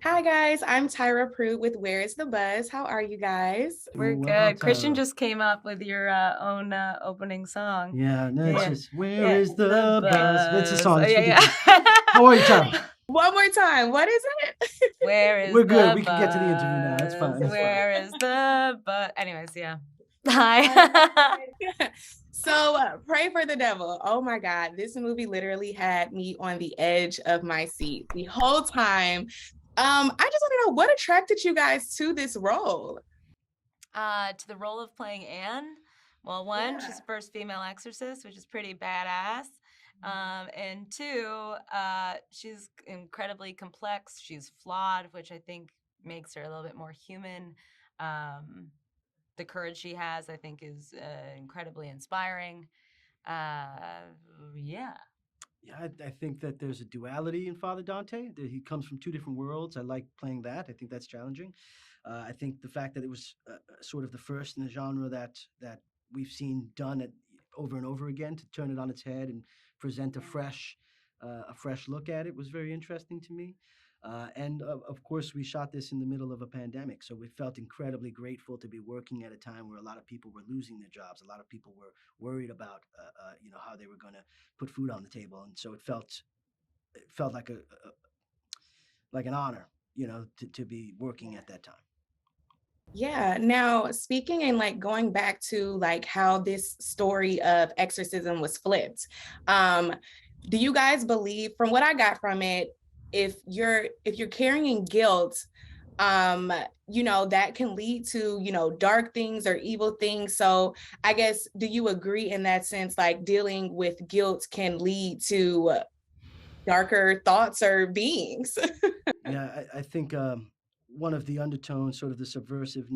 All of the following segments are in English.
Hi guys, I'm Tyra Prude with Where is the Buzz? How are you guys? We're Doing well, good. Christian Tyra. just came up with your own opening song. Yeah, no, Yeah, it's yeah, just where yeah. is The the buzz? It's a buzz. Oh song. It's yeah, ridiculous. How are you, Tyra? yeah. One more time, what is it? Where is We're good. the We can get to the interview now. It's buzz? fine. It's fine. Where is the buzz? Anyways, yeah. All Hi. right. Pray for the Devil. Oh my God, this movie literally had me on the edge of my seat the whole time. I just want to know what attracted you guys to this role. To the role of playing Anne. Well, one, she's Yeah. the first female exorcist, which is pretty badass. And two, she's incredibly complex. She's flawed, which I think makes her a little bit more human. Um, the courage she has, I think, is incredibly inspiring. Yeah. Yeah, I think that there's a duality in Father Dante. That he comes from two different worlds. I like playing that. I think that's challenging. I think the fact that it was sort of the first in the genre that we've seen done it over and over again to turn it on its head and present a fresh look at it was very interesting to me. And of course, we shot this in the middle of a pandemic, so we felt incredibly grateful to be working at a time where a lot of people were losing their jobs. A lot of people were worried about, how they were going to put food on the table, and so it felt like an honor, to be working at that time. Yeah. Now, speaking and like going back to like how this story of exorcism was flipped, um, do you guys believe, from what I got from it, if you're carrying guilt, that can lead to, dark things or evil things. So I guess, do you agree in that sense, like dealing with guilt can lead to darker thoughts or beings? Yeah, I think one of the undertones, sort of the subversive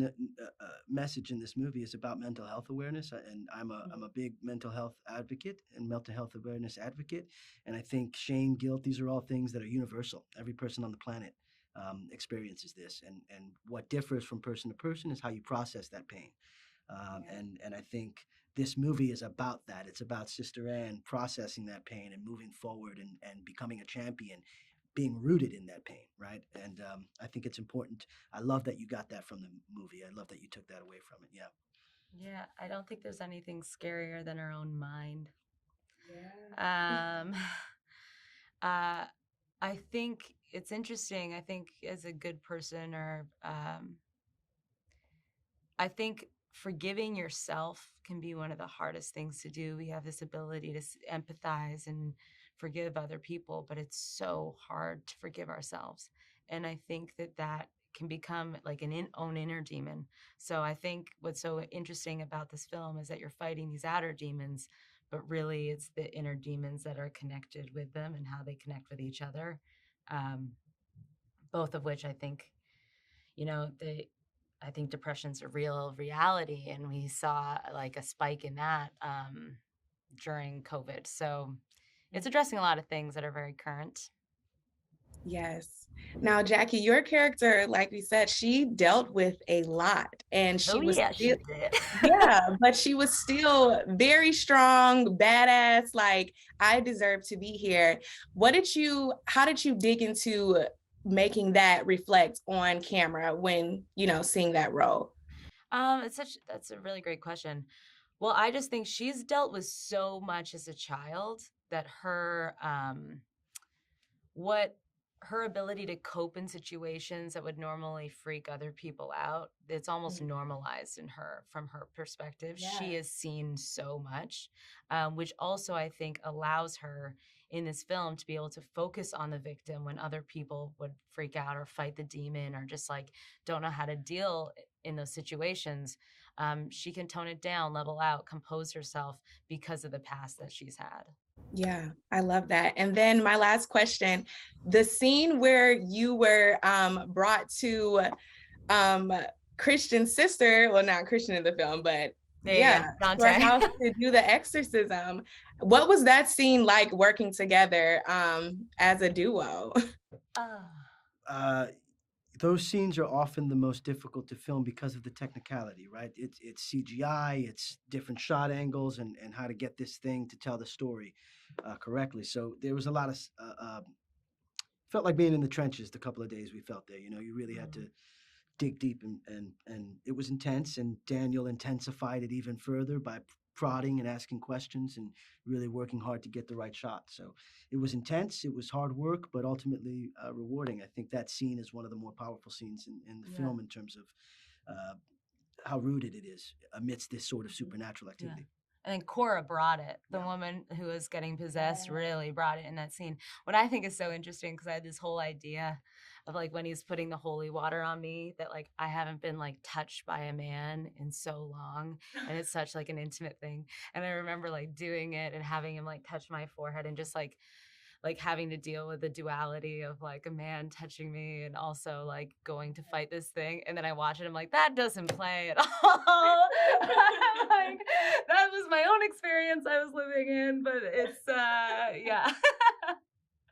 message in this movie, is about mental health awareness, and I'm a big mental health advocate and mental health awareness advocate, and I think shame, guilt, these are all things that are universal. Every person on the planet experiences this, and what differs from person to person is how you process that pain. And I think this movie is about that. It's about Sister Anne processing that pain and moving forward and becoming a champion, being rooted in that pain, right? And I think it's important. I love that you got that from the movie. I love that you took that away from it. Yeah. Yeah, I don't think there's anything scarier than our own mind. Yeah. Um, uh, I think it's interesting. I think as a good person, or I think forgiving yourself can be one of the hardest things to do. We have this ability to empathize and forgive other people, but it's so hard to forgive ourselves. And I think that can become like own inner demon. So I think what's so interesting about this film is that you're fighting these outer demons, but really it's the inner demons that are connected with them and how they connect with each other. Um, Both of which I think, they I think depression's a real reality, and we saw like a spike in that during COVID. So it's addressing a lot of things that are very current. Yes. Now, Jackie, your character, like we said, she dealt with a lot and she Oh was yeah, still, she did. yeah, but she was still very strong, badass. Like, I deserve to be here. How did you dig into making that reflect on camera when, seeing that role? That's a really great question. Well, I just think she's dealt with so much as a child that what her ability to cope in situations that would normally freak other people out, it's almost normalized in her from her perspective. She Yeah. has seen so much, which also I think allows her in this film to be able to focus on the victim when other people would freak out or fight the demon or just like don't know how to deal in those situations. She can tone it down, level out, compose herself because of the past that she's had. Yeah, I love that. And then my last question, the scene where you were brought to um Christian's sister, well, not Christian in the film, but There you yeah, go, to her Dante. house to do the exorcism. What was that scene like working together as a duo? Ah. Uh, those scenes are often the most difficult to film because of the technicality, right? It's CGI, it's different shot angles, and how to get this thing to tell the story correctly. So there was a lot of felt like being in the trenches the couple of days we felt there. You know, you really had to dig deep, and it was intense. And Daniel intensified it even further by prodding and asking questions and really working hard to get the right shot. So it was intense. It was hard work, but ultimately rewarding. I think that scene is one of the more powerful scenes in the film in terms of how rooted it is amidst this sort of supernatural activity. And then Cora brought it. The woman who was getting possessed really brought it in that scene. What I think is so interesting, because I had this whole idea of like when he's putting the holy water on me, that like I haven't been like touched by a man in so long, and it's such like an intimate thing. And I remember like doing it and having him like touch my forehead and just like having to deal with the duality of like a man touching me and also like going to fight this thing. And then I watch it, I'm like, that doesn't play at all. I'm like, that was my own experience I was living in, but it's yeah.